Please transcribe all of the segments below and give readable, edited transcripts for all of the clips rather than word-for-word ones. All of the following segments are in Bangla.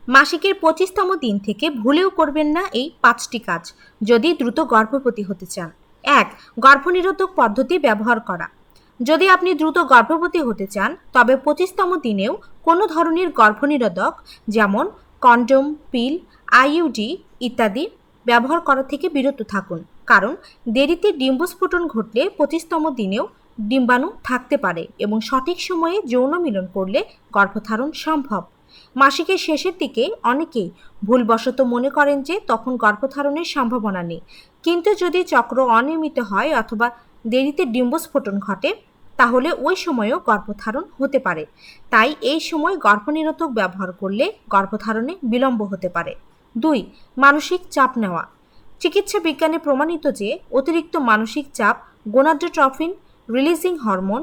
মাসিকের 25তম দিন থেকে ভুলেও করবেন না এই 5টি কাজ যদি দ্রুত গর্ভবতী হতে চান। 1. গর্ভনিরোধক পদ্ধতি ব্যবহার করা। যদি আপনি দ্রুত গর্ভবতী হতে চান তবে 25তম দিনেও কোনো ধরনের গর্ভনিরোধক যেমন কন্ডোম, পিল, আইইউডি ইত্যাদি ব্যবহার করা থেকে বিরত থাকুন, কারণ দেরিতে ডিম্বস্ফোটন ঘটলে 25তম দিনেও ডিম্বাণু থাকতে পারে এবং সঠিক সময়ে যৌন মিলন করলে গর্ভধারণ সম্ভব। মাসিকের শেষের দিকে অনেকেই ভুলবশত মনে করেন যে তখন গর্ভধারণের সম্ভাবনা নেই, কিন্তু যদি চক্র অনিয়মিত হয় অথবা দেরিতে ডিম্বস্ফোটন ঘটে তাহলে ওই সময়েও গর্ভধারণ হতে পারে। তাই এই সময় গর্ভনিরোধক ব্যবহার করলে গর্ভধারণে বিলম্ব হতে পারে। 2. মানসিক চাপ নেওয়া। চিকিৎসা বিজ্ঞানে প্রমাণিত যে অতিরিক্ত মানসিক চাপ গোনাডোট্রফিন রিলিজিং হরমোন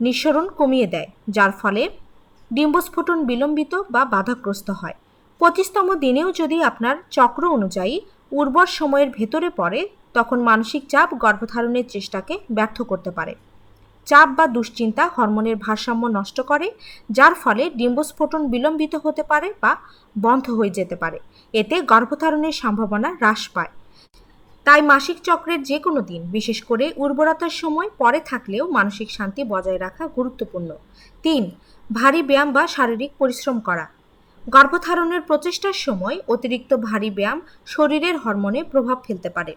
নিঃসরণ কমিয়ে দেয়, যার ফলে ডিম্বস্ফোটন বিলম্বিত বা বাধাগ্রস্ত হয়। 25তম দিনেও যদি আপনার চক্র অনুযায়ী উর্বর সময়ের ভেতরে পড়ে তখন মানসিক চাপ গর্ভধারণের চেষ্টাকে ব্যর্থ করতে পারে। চাপ বা দুশ্চিন্তা হরমোনের ভারসাম্য নষ্ট করে, যার ফলে ডিম্বস্ফোটন বিলম্বিত হতে পারে বা বন্ধ হয়ে যেতে পারে। এতে গর্ভধারণের সম্ভাবনা হ্রাস পায়। তাই মাসিক চক্রের যে কোনো দিন, বিশেষ করে উর্বরতার সময় পরে থাকলেও মানসিক শান্তি বজায় রাখা গুরুত্বপূর্ণ। 3. ভারী ব্যায়াম বা শারীরিক পরিশ্রম করা। গর্ভধারণের প্রচেষ্টার সময় অতিরিক্ত ভারী ব্যায়াম শরীরের হরমোনে প্রভাব ফেলতে পারে।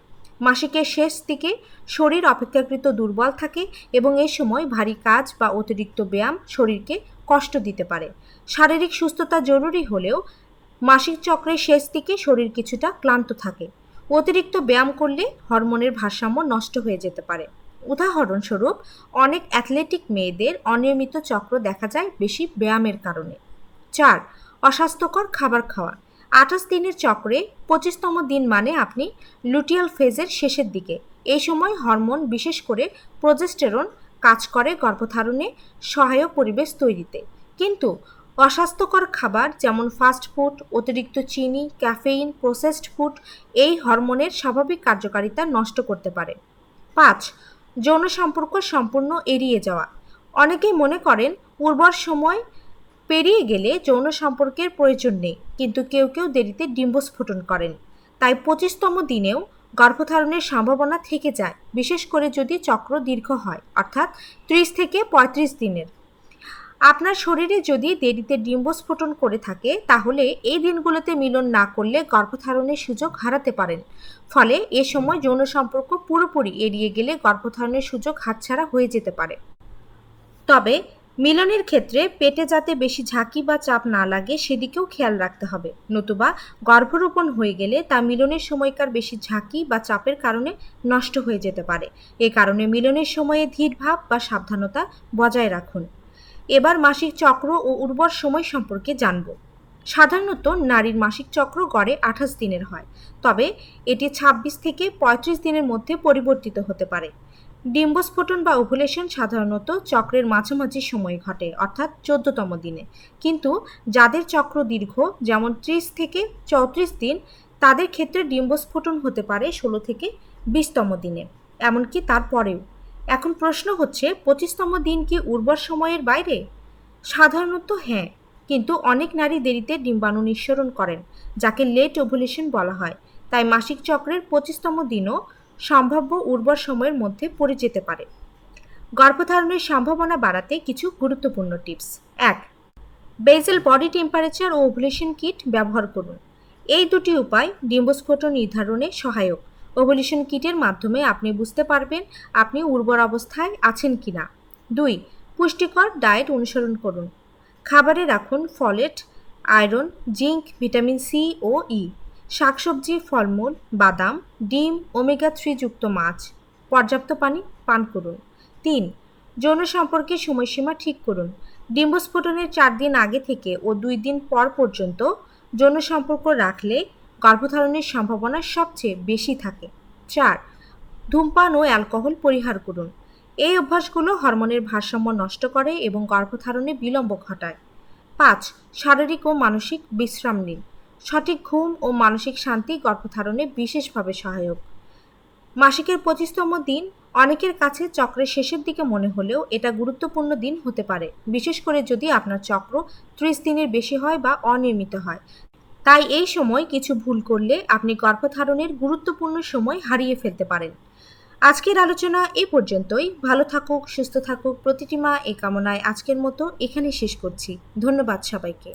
মাসিকের শেষ দিকে শরীর অপেক্ষাকৃত দুর্বল থাকে এবং এই সময় ভারী কাজ বা অতিরিক্ত ব্যায়াম শরীরকে কষ্ট দিতে পারে। শারীরিক সুস্থতা জরুরি হলেও মাসিক চক্রের শেষ দিকে শরীর কিছুটা ক্লান্ত থাকে। অতিরিক্ত ব্যায়াম করলে হরমোনের ভারসাম্য নষ্ট হয়ে যেতে পারে। উদাহরণস্বরূপ, অনেক অ্যাথলেটিক মেয়েদের অনিয়মিত চক্র দেখা যায় বেশি ব্যায়ামের কারণে। 4. অস্বাস্থ্যকর খাবার খাওয়া। 28 দিনের চক্রে 25তম দিন মানে আপনি লুটিয়াল ফেজের শেষের দিকে। এই সময় হরমোন, বিশেষ করে প্রোজেস্টেরন, কাজ করে গর্ভধারণে সহায়ক পরিবেশ তৈরিতে। কিন্তু অস্বাস্থ্যকর খাবার যেমন ফাস্ট ফুড, অতিরিক্ত চিনি, ক্যাফেইন, প্রসেসড ফুড এই হরমোনের স্বাভাবিক কার্যকারিতা নষ্ট করতে পারে। 5. যৌন সম্পর্ক সম্পূর্ণ এড়িয়ে যাওয়া। অনেকেই মনে করেন উর্বর সময় পেরিয়ে গেলে যৌন সম্পর্কের প্রয়োজন নেই, কিন্তু কেউ কেউ দেরিতে ডিম্বস্ফোটন করেন। তাই 25তম দিনেও গর্ভধারণের সম্ভাবনা থেকে যায়, বিশেষ করে যদি চক্র দীর্ঘ হয়, অর্থাৎ 30 থেকে 35 দিনের। আপনার শরীরে যদি দেরিতে ডিম্বস্ফোটন করে থাকে তাহলে এই দিনগুলোতে মিলন না করলে গর্ভধারণের সুযোগ হারাতে পারেন। ফলে এ সময় যৌন সম্পর্ক পুরোপুরি এড়িয়ে গেলে গর্ভধারণের সুযোগ হাতছাড়া হয়ে যেতে পারে। তবে মিলনের ক্ষেত্রে পেটে যাতে বেশি ঝাঁকি বা চাপ না লাগে সেদিকেও খেয়াল রাখতে হবে, নতুবা গর্ভরোপণ হয়ে গেলে তা মিলনের সময়কার বেশি ঝাঁকি বা চাপের কারণে নষ্ট হয়ে যেতে পারে। এ কারণে মিলনের সময়ে ধীরভাব বা সাবধানতা বজায় রাখুন। এবার মাসিক চক্র ও উর্বর সময় সম্পর্কে জানব। সাধারণত নারীর মাসিক চক্র গড়ে 28 দিনের হয়, তবে এটি 26 থেকে 35 দিনের মধ্যে পরিবর্তিত হতে পারে। ডিম্বস্ফোটন বা ওভুলেশন সাধারণত চক্রের মাঝামাঝি সময়ে ঘটে, অর্থাৎ 14তম দিনে। কিন্তু যাদের চক্র দীর্ঘ, যেমন 30 থেকে 34 দিন, তাদের ক্ষেত্রে ডিম্বস্ফোটন হতে পারে 16 থেকে 20তম দিনে, এমনকি তারপরেও। এখন প্রশ্ন হচ্ছে, 25তম দিন কি উর্বর সময়ের বাইরে? সাধারণত হ্যাঁ, কিন্তু অনেক নারী দেরিতে ডিম্বাণু নিঃসরণ করেন, যাকে লেট ওভুলেশন বলা হয়। তাই মাসিক চক্রের 25তম দিনও সম্ভাব্য উর্বর সময়ের মধ্যে পড়ে যেতে পারে। গর্ভধারণের সম্ভাবনা বাড়াতে কিছু গুরুত্বপূর্ণ টিপস। 1. বেসেল বডি টেম্পারেচার ও ওভুলেশন কিট ব্যবহার করুন। এই দুটি উপায় ডিম্বস্ফোটন নির্ধারণে সহায়ক। ওভুলেশন কিটের মাধ্যমে আপনি বুঝতে পারবেন আপনি উর্বর অবস্থায় আছেন কিনা। 2. পুষ্টিকর ডায়েট অনুসরণ করুন। খাবারে রাখুন folate, iron, zinc, vitamin C ও ই, শাকসবজি, ফলমূল, বাদাম, ডিম, ওমেগা-3 যুক্ত মাছ। পর্যাপ্ত পানি পান করুন। 3. যৌন সম্পর্কের সময়সীমা ঠিক করুন। ডিম্বস্ফোটনের 4 দিন আগে থেকে ও 2 দিন পর পর্যন্ত যৌন সম্পর্ক রাখলে গর্ভধারণের সম্ভাবনা সবচেয়ে বেশি থাকে। 4. ধূমপান ও অ্যালকোহল পরিহার করুন। এই অভ্যাসগুলো হরমোনের ভারসাম্য নষ্ট করে এবং গর্ভধারণে বিলম্ব ঘটায়। 5. শারীরিক ও মানসিক বিশ্রাম নিন। সঠিক ঘুম ও মানসিক শান্তি গর্ভধারণে বিশেষভাবে সহায়ক। মাসিকের 25তম দিন অনেকের কাছে চক্রের শেষের দিকে মনে হলেও এটা গুরুত্বপূর্ণ দিন হতে পারে, বিশেষ করে যদি আপনার চক্র 30 দিনের বেশি হয় বা অনিয়মিত হয়। তাই এই সময় কিছু ভুল করলে আপনি গর্ভধারণের গুরুত্বপূর্ণ সময় হারিয়ে ফেলতে পারেন। আজকের আলোচনা এ পর্যন্তই। ভালো থাকুক, সুস্থ থাকুক প্রতিটি মা, এই কামনায় আজকের মতো এখানে শেষ করছি। ধন্যবাদ সবাইকে।